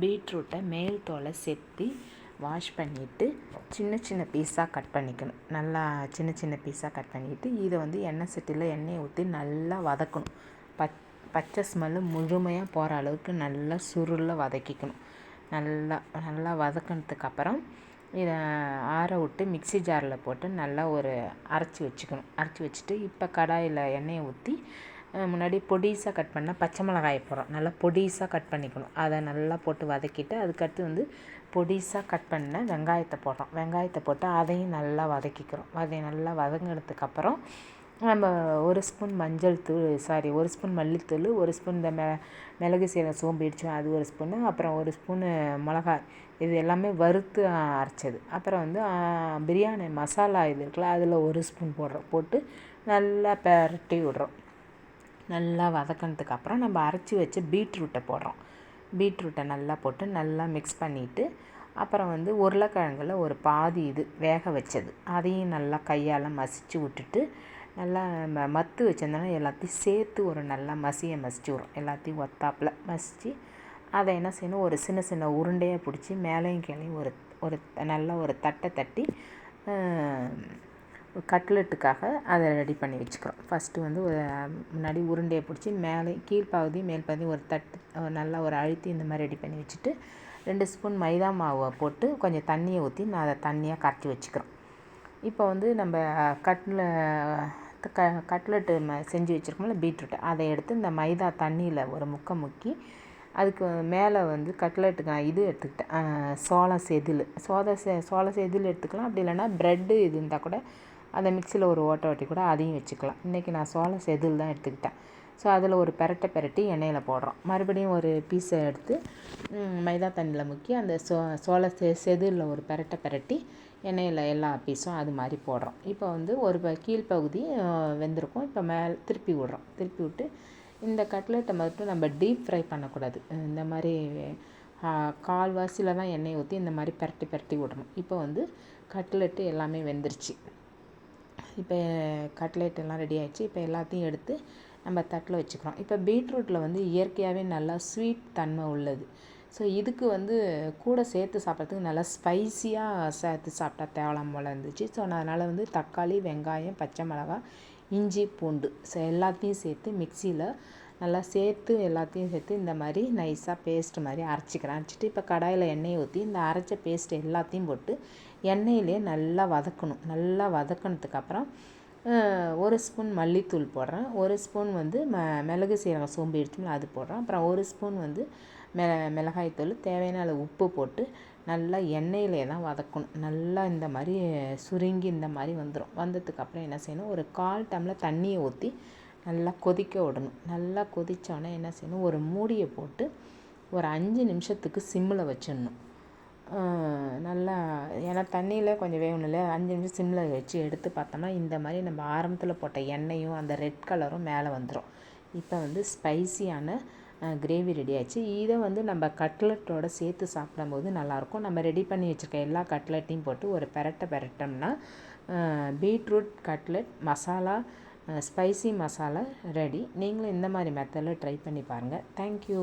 பீட்ரூட்டை மேல் தோலை செத்தி வாஷ் பண்ணிவிட்டு சின்ன சின்ன பீஸாக கட் பண்ணிக்கணும். நல்லா சின்ன சின்ன பீஸாக கட் பண்ணிவிட்டு இதை வந்து எண்ணெய் சட்டியில் எண்ணெயை ஊற்றி நல்லா வதக்கணும். பச்சை ஸ்மெல்லு முழுமையாக போகிற அளவுக்கு நல்லா சுருள வதக்கிக்கணும். நல்லா வதக்கினதுக்கப்புறம் இதை ஆற விட்டு மிக்ஸி ஜாரில் போட்டு நல்லா அரைச்சி வச்சுக்கணும். அரைச்சி வச்சுட்டு இப்போ கடாயில் எண்ணெயை ஊற்றி முன்னாடி பொடிசாக கட் பண்ணால் பச்சை மிளகாயை போடுறோம். நல்லா பொடிசாக கட் பண்ணிக்கணும். அதை நல்லா போட்டு வதக்கிட்டு அதுக்கடுத்து வந்து பொடிசாக கட் பண்ண வெங்காயத்தை போடுறோம். வெங்காயத்தை போட்டு அதையும் நல்லா வதக்கிக்கிறோம். அதை நல்லா வதங்கினதுக்கப்புறம் நம்ம ஒரு ஸ்பூன் ஒரு ஸ்பூன் மல்லித்தூள், ஒரு ஸ்பூன் இந்த மிளகு சீரகம் சோம்பு இடிச்சோம் அது ஒரு ஸ்பூனு, அப்புறம் ஒரு ஸ்பூனு மிளகாய், இது எல்லாமே வறுத்து அரைச்சது. அப்புறம் வந்து பிரியாணி மசாலா இது இருக்குல்ல அதில் ஒரு ஸ்பூன் போட்டு நல்லா பெரட்டி விடுறோம். நல்லா வதக்கினதுக்கப்புறம் நம்ம அரைச்சி வச்ச பீட்ரூட்டை போடுறோம். பீட்ரூட்டை நல்லா போட்டு நல்லா மிக்ஸ் பண்ணிவிட்டு அப்புறம் வந்து உருளைக்கிழங்குல ஒரு பாதி இது வேக வச்சது அதையும் நல்லா கையால் மசிச்சு விட்டுட்டு நல்லா மத்து வச்சிருந்தோன்னா எல்லாத்தையும் சேர்த்து நல்லா மசிச்சு விடும். எல்லாத்தையும் ஒத்தாப்பில் மசித்து அதை என்ன செய்யணும், ஒரு சின்ன சின்ன உருண்டையாக பிடிச்சி மேலேயும் கீழேயும் ஒரு நல்லா ஒரு தட்டை தட்டி கட்லெட்டுக்காக அதை ரெடி பண்ணி வச்சுக்கிறோம். ஃபஸ்ட்டு வந்து முன்னாடி உருண்டையை பிடிச்சி கீழ்ப்பகுதி மேல் பகுதி ஒரு தட்டு நல்லா ஒரு அழுத்தி இந்த மாதிரி ரெடி பண்ணி வச்சுட்டு 2 ஸ்பூன் மைதா மாவை போட்டு கொஞ்சம் தண்ணியை ஊற்றி நான் அதை தண்ணியாக கரைச்சி வச்சுக்கிறோம். இப்போ வந்து நம்ம கட்லெட்டு செஞ்சு வச்சுருக்கோம்ல பீட்ரூட், அதை எடுத்து இந்த மைதா தண்ணியில் ஒரு முக்கி அதுக்கு மேலே வந்து கட்லெட்டுக்கு நான் இது எடுத்துக்கிட்டேன், சோள செதில் எடுத்துக்கலாம். அப்படி இல்லைன்னா ப்ரெட்டு இது இருந்தால் கூட அதை மிக்சியில் ஒரு ஓட்டி கூட அதையும் வச்சுக்கலாம். இன்றைக்கி நான் சோள செதில் தான் எடுத்துக்கிட்டேன். ஸோ அதில் ஒரு பெரட்டி எண்ணெயில் போடுறோம். மறுபடியும் ஒரு பீஸை எடுத்து மைதா தண்ணியில் முக்கி அந்த சோள செதிலில் ஒரு பெரட்டி எண்ணெயில் எல்லா பீஸும் அது மாதிரி போடுறோம். இப்போ வந்து ஒரு கீழ்ப்பகுதி வெந்திருக்கும். இப்போ திருப்பி விடுறோம். திருப்பி விட்டு இந்த கட்லெட்டை மட்டும் நம்ம டீப் ஃப்ரை பண்ணக்கூடாது. இந்த மாதிரி கால்வாசியில் தான் எண்ணெய் ஊற்றி இந்த மாதிரி பெரட்டி விடணும். இப்போ வந்து கட்லெட்டு எல்லாமே வெந்துருச்சு. இப்போ கட்லெட் எல்லாம் ரெடி ஆகிடுச்சு. இப்போ எல்லாத்தையும் எடுத்து நம்ம தட்டில் வச்சுக்கிறோம். இப்போ பீட்ரூட்டில் வந்து இயற்கையாகவே நல்லா ஸ்வீட் தன்மை உள்ளது. ஸோ இதுக்கு வந்து கூட சேர்த்து சாப்பிட்றதுக்கு நல்லா ஸ்பைஸியாக சேர்த்து சாப்பிட்டா தேவலாம் போல் இருந்துச்சு. ஸோ நான் அதனால் வந்து தக்காளி, வெங்காயம், பச்சை மிளகாய், இஞ்சி, பூண்டு எல்லாத்தையும் சேர்த்து மிக்சியில் நல்லா எல்லாத்தையும் சேர்த்து இந்த மாதிரி நைஸாக பேஸ்ட் மாதிரி அரைச்சிட்டு இப்போ கடாயில் எண்ணெயை ஊற்றி இந்த அரைச்ச பேஸ்ட் எல்லாத்தையும் போட்டு எண்ணெயிலே நல்லா வதக்கணும். நல்லா வதக்கினதுக்கப்புறம் ஒரு ஸ்பூன் மல்லித்தூள் போடுறேன், ஒரு ஸ்பூன் வந்து மிளகு சீரகம் சோம்பு இடிச்சோம்ல அது போடுறேன், அப்புறம் ஒரு ஸ்பூன் வந்து மிளகாய்த்தூள், தேவையான அளவு உப்பு போட்டு நல்லா எண்ணெயிலே தான் வதக்கணும். நல்லா இந்த மாதிரி சுருங்கி இந்த மாதிரி வந்துடும். வந்ததுக்கப்புறம் என்ன செய்யணும், ஒரு 1/4 டம்ளர் தண்ணியை ஊற்றி நல்லா கொதிக்க விடணும். நல்லா கொதித்தோடனே என்ன செய்யணும், ஒரு மூடியை போட்டு ஒரு 5 நிமிஷத்துக்கு சிம்மில் வச்சிடணும். நல்லா ஏன்னா தண்ணியில் கொஞ்சம் வேகணும் இல்லை, 5 நிமிஷம் சிம்மில் வச்சு எடுத்து பார்த்தோம்னா இந்த மாதிரி நம்ம ஆரம்பத்தில் போட்ட எண்ணெயும் அந்த ரெட் கலரும் மேலே வந்துடும். இப்போ வந்து ஸ்பைசியான கிரேவி ரெடி ஆகிடுச்சு. இதை வந்து நம்ம கட்லெட்டோடு சேர்த்து சாப்பிடும்போது நல்லாயிருக்கும். நம்ம ரெடி பண்ணி வச்சுருக்க எல்லா கட்லெட்டையும் போட்டு ஒரு பெரட்டோம்னா beetroot cutlet masala spicy masala ready. நீங்களும் இந்த மாதிரி மெத்தடில் ட்ரை பண்ணி பாருங்கள். தேங்க்யூ.